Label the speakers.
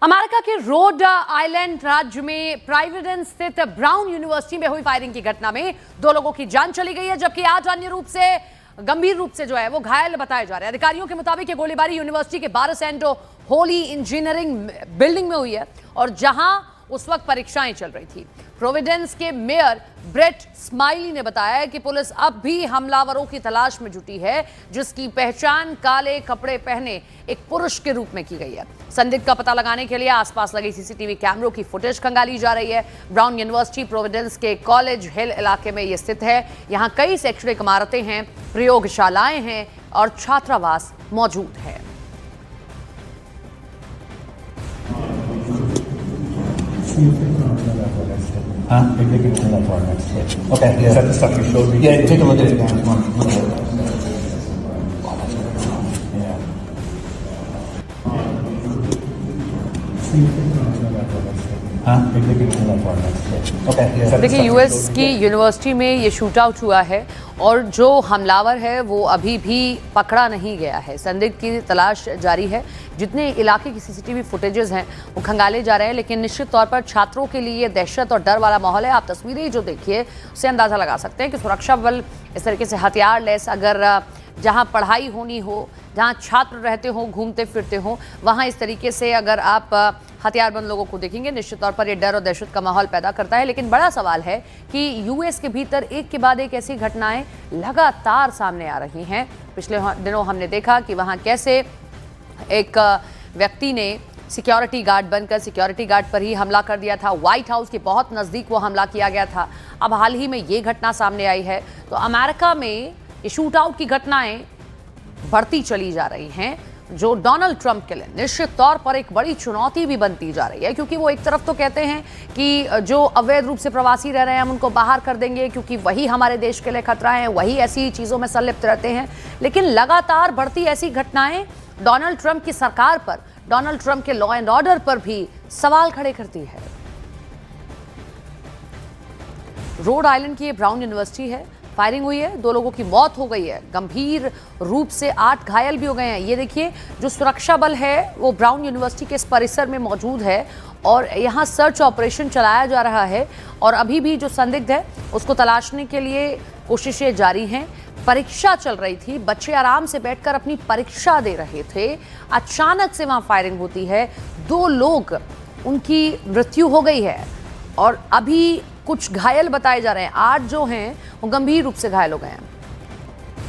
Speaker 1: America के Rhode Island राज्य में प्रोविडेंस स्थित ब्राउन यूनिवर्सिटी में हुई फायरिंग की घटना में 2 लोगों की जान चली गई है, जबकि 8 अन्य रूप से गंभीर रूप से जो है वो घायल बताए जा रहे हैं। अधिकारियों के मुताबिक ये गोलीबारी यूनिवर्सिटी के बारह सेंट होली इंजीनियरिंग बिल्डिंग में हुई है और जहां उस वक्त परीक्षाएं चल रही थी। प्रोविडेंस के मेयर ब्रेट स्माइली ने बताया कि पुलिस अब भी हमलावरों की तलाश में जुटी है, जिसकी पहचान काले कपड़े पहने एक पुरुष के रूप में की गई है। संदिग्ध का पता लगाने के लिए आसपास लगे सीसीटीवी कैमरों की फुटेज खंगाली जा रही है। ब्राउन यूनिवर्सिटी प्रोविडेंस के कॉलेज हिल इलाके में यह स्थित है। यहाँ कई शैक्षणिक इमारतें हैं, प्रयोगशालाएं हैं और छात्रावास मौजूद है।
Speaker 2: Huh? Maybe we can turn that to our next clip. Okay.
Speaker 3: Is that the stuff you showed me?
Speaker 2: Yeah, take a look at it now. Come on, look at it. Yeah. हाँ, maybe we can turn that to our next clip. Okay.
Speaker 1: देखिए, US की university में ये shoot out हुआ है और जो हमलावर है वो अभी भी पकड़ा नहीं गया है। संदिग्ध की तलाश जारी है। जितने इलाके की सीसीटीवी फुटेजेस हैं वो खंगाले जा रहे हैं, लेकिन निश्चित तौर पर छात्रों के लिए दहशत और डर वाला माहौल है। आप तस्वीरें जो देखिए उससे अंदाज़ा लगा सकते हैं कि सुरक्षा बल इस तरीके से हथियार लेस, अगर जहां पढ़ाई होनी हो, जहां छात्र रहते हो, घूमते फिरते हो, वहां इस तरीके से अगर आप हथियारबंद लोगों को देखेंगे, निश्चित तौर पर ये डर और दहशत का माहौल पैदा करता है। लेकिन बड़ा सवाल है कि यूएस के भीतर एक के बाद एक ऐसी घटनाएं लगातार सामने आ रही हैं। पिछले दिनों हमने देखा कि वहां कैसे एक व्यक्ति ने सिक्योरिटी गार्ड बनकर सिक्योरिटी गार्ड पर ही हमला कर दिया था। व्हाइट हाउस के बहुत नज़दीक वो हमला किया गया था। अब हाल ही में ये घटना सामने आई है। तो अमेरिका में ये शूट आउट की घटनाएं बढ़ती चली जा रही हैं, जो डोनाल्ड ट्रंप के लिए निश्चित तौर पर एक बड़ी चुनौती भी बनती जा रही है, क्योंकि वो एक तरफ तो कहते हैं कि जो अवैध रूप से प्रवासी रह रहे हैं हम उनको बाहर कर देंगे क्योंकि वही हमारे देश के लिए खतरा है, वही ऐसी चीज़ों में संलिप्त रहते हैं। लेकिन लगातार बढ़ती ऐसी घटनाएं डोनाल्ड ट्रंप की सरकार पर, डोनाल्ड ट्रंप के लॉ एंड ऑर्डर पर भी सवाल खड़े करती है। रोड आइलैंड की ये ब्राउन यूनिवर्सिटी है। फायरिंग हुई है, 2 लोगों की मौत हो गई है, गंभीर रूप से 8 घायल भी हो गए हैं। ये देखिए, जो सुरक्षा बल है वो ब्राउन यूनिवर्सिटी के इस परिसर में मौजूद है और यहाँ सर्च ऑपरेशन चलाया जा रहा है और अभी भी जो संदिग्ध है उसको तलाशने के लिए कोशिशें जारी हैं। परीक्षा चल रही थी, बच्चे आराम से बैठकर अपनी परीक्षा दे रहे थे, अचानक से वहाँ फायरिंग होती है। 2 लोग, उनकी मृत्यु हो गई है और अभी कुछ घायल बताए जा रहे हैं। 8 जो हैं वो गंभीर रूप से घायल हो गए हैं।